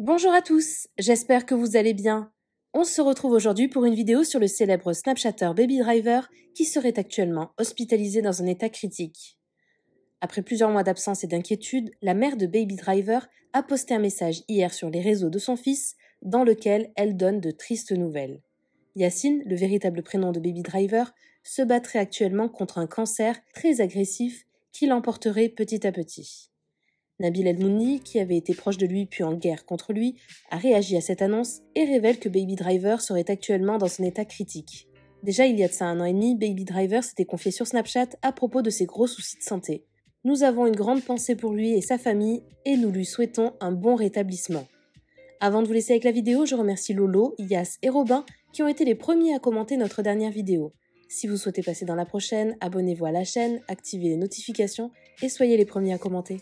Bonjour à tous, j'espère que vous allez bien. On se retrouve aujourd'hui pour une vidéo sur le célèbre Snapchatter Baby Driver qui serait actuellement hospitalisé dans un état critique. Après plusieurs mois d'absence et d'inquiétude, la mère de Baby Driver a posté un message hier sur les réseaux de son fils dans lequel elle donne de tristes nouvelles. Yacine, le véritable prénom de Baby Driver, se battrait actuellement contre un cancer très agressif qui l'emporterait petit à petit. Nabil El-Mouni, qui avait été proche de lui puis en guerre contre lui, a réagi à cette annonce et révèle que Baby Driver serait actuellement dans un état critique. Déjà il y a de ça 1 an et demi, Baby Driver s'était confié sur Snapchat à propos de ses gros soucis de santé. Nous avons une grande pensée pour lui et sa famille et nous lui souhaitons un bon rétablissement. Avant de vous laisser avec la vidéo, je remercie Lolo, Yas et Robin qui ont été les premiers à commenter notre dernière vidéo. Si vous souhaitez passer dans la prochaine, abonnez-vous à la chaîne, activez les notifications et soyez les premiers à commenter.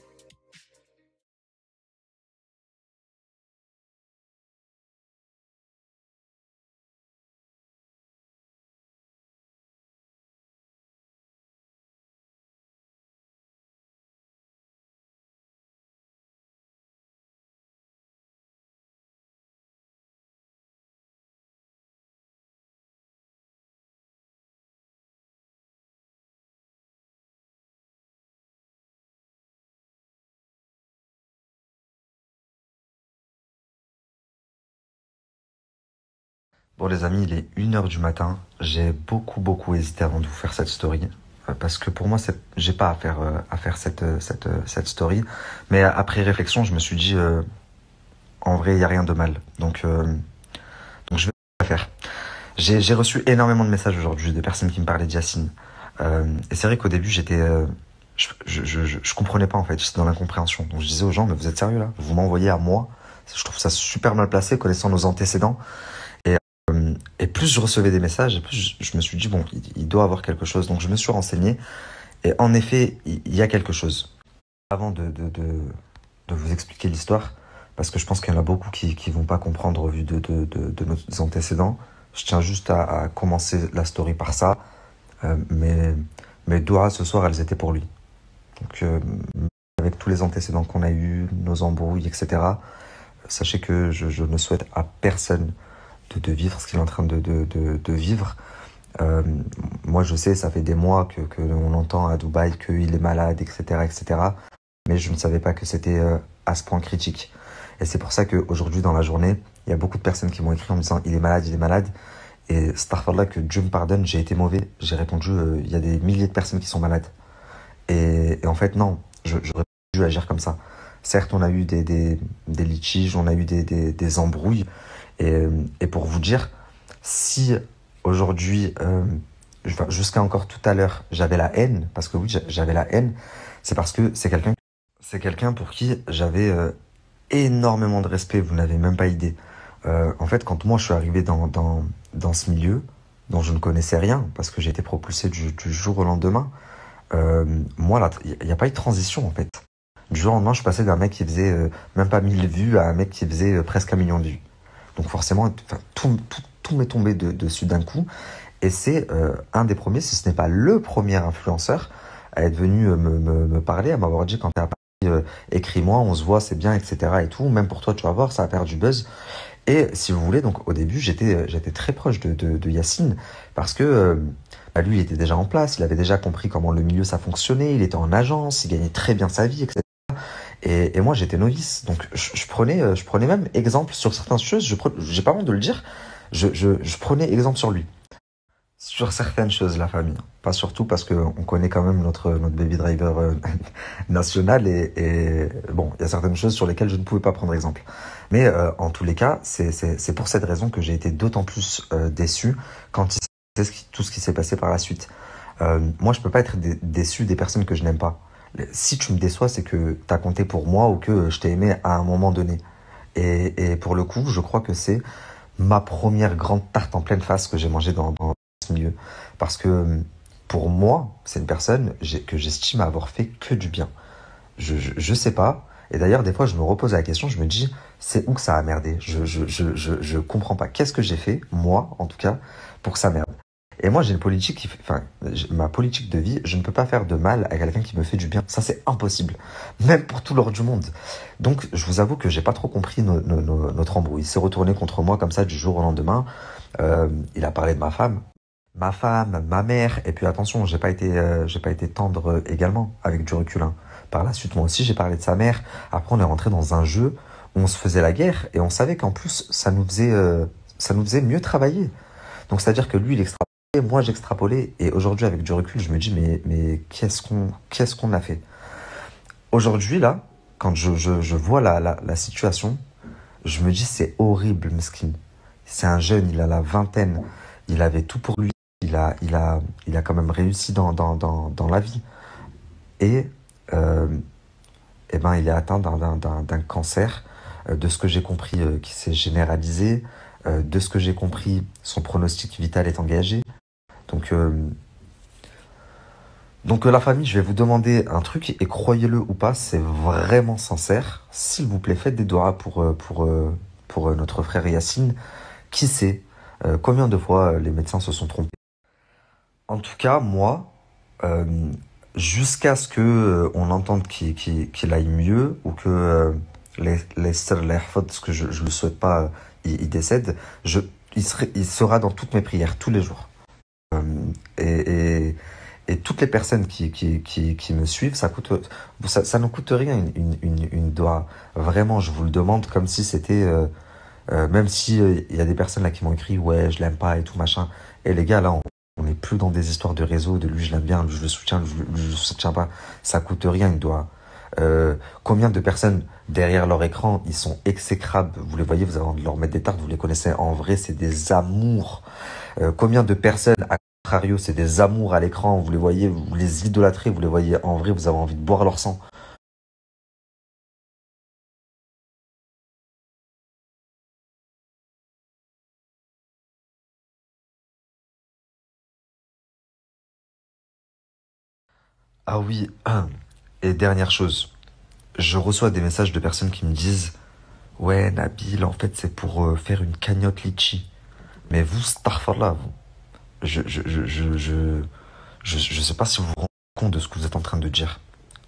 Bon les amis, il est 1 h du matin. J'ai beaucoup hésité avant de vous faire cette story. Parce que pour moi, j'ai pas à faire cette story. Mais après réflexion, je me suis dit, en vrai, il n'y a rien de mal. Donc je vais la faire. J'ai reçu énormément de messages aujourd'hui de personnes qui me parlaient de Yacine. Et c'est vrai qu'au début, je comprenais pas en fait. J'étais dans l'incompréhension. Donc je disais aux gens, mais vous êtes sérieux là? Vous m'envoyez à moi? Je trouve ça super mal placé, connaissant nos antécédents. Et plus je recevais des messages, et plus je me suis dit, bon, il doit avoir quelque chose. Donc je me suis renseigné. Et en effet, il y a quelque chose. Avant de vous expliquer l'histoire, parce que je pense qu'il y en a beaucoup qui vont pas comprendre au vu de nos antécédents, je tiens juste à commencer la story par ça. Mes doigts ce soir, elles étaient pour lui. Donc avec tous les antécédents qu'on a eus, nos embrouilles, etc., sachez que je ne souhaite à personne de vivre ce qu'il est en train de vivre. Moi je sais, ça fait des mois que on entend à Dubaï qu'il est malade, etc. Mais je ne savais pas que c'était à ce point critique. Et c'est pour ça qu'aujourd'hui dans la journée, il y a beaucoup de personnes qui m'ont écrit en me disant il est malade. Et astaghfirullah, que Dieu me pardonne, j'ai été mauvais. J'ai répondu il y a des milliers de personnes qui sont malades. Et en fait non, j'aurais pas dû agir comme ça. Certes, on a eu des litiges, on a eu des embrouilles. Et pour vous dire, si aujourd'hui, jusqu'à encore tout à l'heure, j'avais la haine, parce que oui, j'avais la haine, c'est parce que c'est quelqu'un pour qui j'avais énormément de respect, vous n'avez même pas idée. En fait, quand moi je suis arrivé dans ce milieu, dont je ne connaissais rien, parce que j'ai été propulsé du jour au lendemain, moi, là, il n'y a pas eu de transition, en fait. Du jour au lendemain, je passais d'un mec qui faisait même pas 1000 vues à un mec qui faisait presque 1 million de vues. Donc forcément, tout m'est tombé dessus d'un coup. Et c'est un des premiers, si ce n'est pas le premier influenceur, à être venu me parler, à m'avoir dit quand t'es à Paris, écris-moi, on se voit, c'est bien, etc. et tout. Même pour toi, tu vas voir, ça va faire du buzz. Et si vous voulez, donc au début, j'étais très proche de Yacine parce que lui, il était déjà en place, il avait déjà compris comment le milieu ça fonctionnait, il était en agence, il gagnait très bien sa vie, etc. Et moi, j'étais novice, donc je prenais même exemple sur certaines choses. J'ai pas honte de le dire. Je prenais exemple sur lui, sur certaines choses, la famille. Pas surtout parce que on connaît quand même notre baby driver national et bon, il y a certaines choses sur lesquelles je ne pouvais pas prendre exemple. Mais en tous les cas, c'est pour cette raison que j'ai été d'autant plus déçu quand il sait tout ce qui s'est passé par la suite. Moi, je peux pas être déçu des personnes que je n'aime pas. Si tu me déçois, c'est que tu as compté pour moi ou que je t'ai aimé à un moment donné. Et pour le coup, je crois que c'est ma première grande tarte en pleine face que j'ai mangée dans ce milieu. Parce que pour moi, c'est une personne que j'estime avoir fait que du bien. Je sais pas. Et d'ailleurs, des fois, je me repose la question, je me dis, c'est où que ça a merdé? Je comprends pas. Qu'est-ce que j'ai fait, moi, en tout cas, pour que ça merde? Et moi, j'ai une politique ma politique de vie, je ne peux pas faire de mal à quelqu'un qui me fait du bien. Ça, c'est impossible. Même pour tout l'or du monde. Donc, je vous avoue que j'ai pas trop compris notre embrouille. Il s'est retourné contre moi comme ça du jour au lendemain. Il a parlé de ma femme, ma mère. Et puis attention, j'ai pas été tendre également avec du recul, hein. Par la suite, moi aussi, j'ai parlé de sa mère. Après, on est rentré dans un jeu où on se faisait la guerre et on savait qu'en plus, ça nous faisait mieux travailler. Donc, c'est-à-dire que lui, il extrapolait, moi, j'extrapolais. Et aujourd'hui, avec du recul, je me dis, mais qu'est-ce qu'on a fait? Aujourd'hui, là, quand je vois la situation, je me dis, c'est horrible, Meskin. C'est un jeune, il a la vingtaine, il avait tout pour lui, il a quand même réussi dans la vie. Et, euh, eh ben, il est atteint d'un cancer, de ce que j'ai compris, qui s'est généralisé, de ce que j'ai compris, son pronostic vital est engagé. Donc, la famille, je vais vous demander un truc, et croyez-le ou pas, c'est vraiment sincère. S'il vous plaît, faites des doigts pour notre frère Yacine. Qui sait combien de fois les médecins se sont trompés. En tout cas, moi, euh, jusqu'à ce que on entende qu'il aille mieux, ou que les ce que je le souhaite pas, il décède, il sera dans toutes mes prières, tous les jours. Euh, et, et, et toutes les personnes qui me suivent, ça ne coûte rien une doigt. Vraiment, je vous le demande comme si c'était... même si il y a des personnes là qui m'ont écrit ouais je l'aime pas et tout machin. Et les gars là on n'est plus dans des histoires de réseau, de lui je l'aime bien, lui je le soutiens, lui je le soutiens pas. Ça coûte rien une doigt. Combien de personnes derrière leur écran ils sont exécrables, vous les voyez, vous avez envie de leur mettre des tartes, vous les connaissez en vrai, c'est des amours. Combien de personnes à contrario c'est des amours à l'écran, vous les voyez, vous les idolâtrez, vous les voyez en vrai, vous avez envie de boire leur sang. Ah oui, et dernière chose, je reçois des messages de personnes qui me disent ouais, Nabil, en fait, c'est pour faire une cagnotte litchi. Mais vous, Starfallah, vous, je sais pas si vous vous rendez compte de ce que vous êtes en train de dire.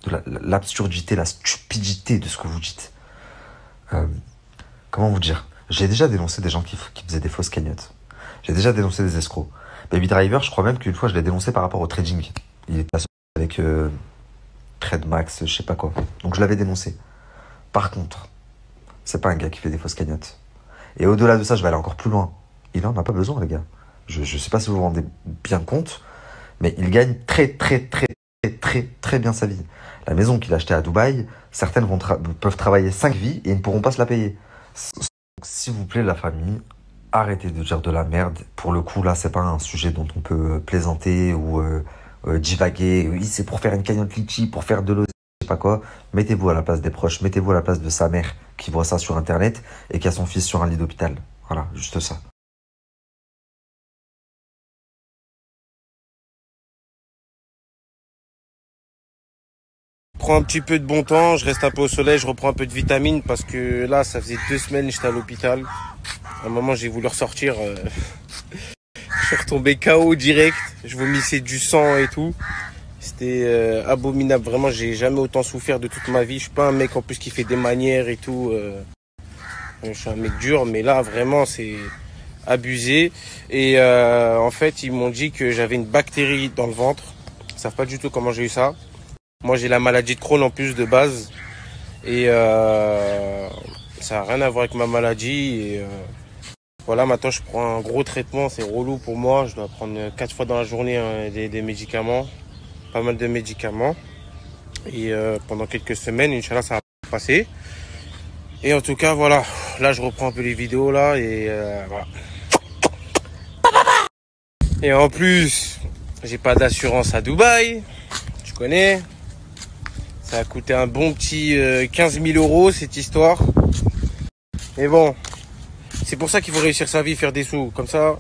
De l'absurdité, la stupidité de ce que vous dites. Euh, Comment vous dire? J'ai déjà dénoncé des gens qui faisaient des fausses cagnottes. J'ai déjà dénoncé des escrocs. Baby Driver, je crois même qu'une fois, je l'ai dénoncé par rapport au trading. Il était associé avec Trademax, je sais pas quoi. Donc je l'avais dénoncé. Par contre, c'est pas un gars qui fait des fausses cagnottes. Et au-delà de ça, je vais aller encore plus loin. Il en a pas besoin, les gars. Je sais pas si vous vous rendez bien compte, mais il gagne très bien sa vie. La maison qu'il a achetée à Dubaï, certaines peuvent travailler 5 vies et ils ne pourront pas se la payer. S'il vous plaît, la famille, arrêtez de dire de la merde. Pour le coup, là, c'est pas un sujet dont on peut plaisanter ou divaguer. Oui, c'est pour faire une cagnotte litchi, pour faire de l'eau, je sais pas quoi. Mettez-vous à la place des proches, mettez-vous à la place de sa mère qui voit ça sur Internet et qui a son fils sur un lit d'hôpital. Voilà, juste ça. Prends un petit peu de bon temps, je reste un peu au soleil, je reprends un peu de vitamines parce que là, ça faisait 2 semaines que j'étais à l'hôpital. À un moment, j'ai voulu ressortir. Je suis retombé KO direct. Je vomissais du sang et tout. C'était abominable. Vraiment, j'ai jamais autant souffert de toute ma vie. Je suis pas un mec en plus qui fait des manières et tout. Je suis un mec dur, mais là, vraiment, c'est abusé. Et en fait, ils m'ont dit que j'avais une bactérie dans le ventre. Ils savent pas du tout comment j'ai eu ça. Moi, j'ai la maladie de Crohn en plus de base. Et ça n'a rien à voir avec ma maladie. Et voilà, maintenant, je prends un gros traitement. C'est relou pour moi. Je dois prendre 4 fois dans la journée des médicaments. Pas mal de médicaments. Et pendant quelques semaines, Inch'Allah, ça va passer. Et en tout cas, voilà. Là, je reprends un peu les vidéos, là. Et voilà. Et en plus, j'ai pas d'assurance à Dubaï. Tu connais. Ça a coûté un bon petit 15 000 euros cette histoire. Mais bon, c'est pour ça qu'il faut réussir sa vie, faire des sous. Comme ça,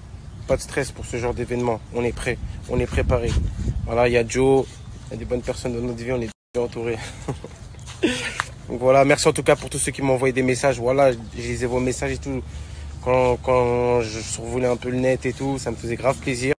pas de stress pour ce genre d'événement. On est prêt, on est préparé. Voilà, il y a Joe, il y a des bonnes personnes dans notre vie, on est bien entourés. Donc voilà, merci en tout cas pour tous ceux qui m'ont envoyé des messages. Voilà, j'ai lisé vos messages et tout. Quand je survolais un peu le net et tout, ça me faisait grave plaisir.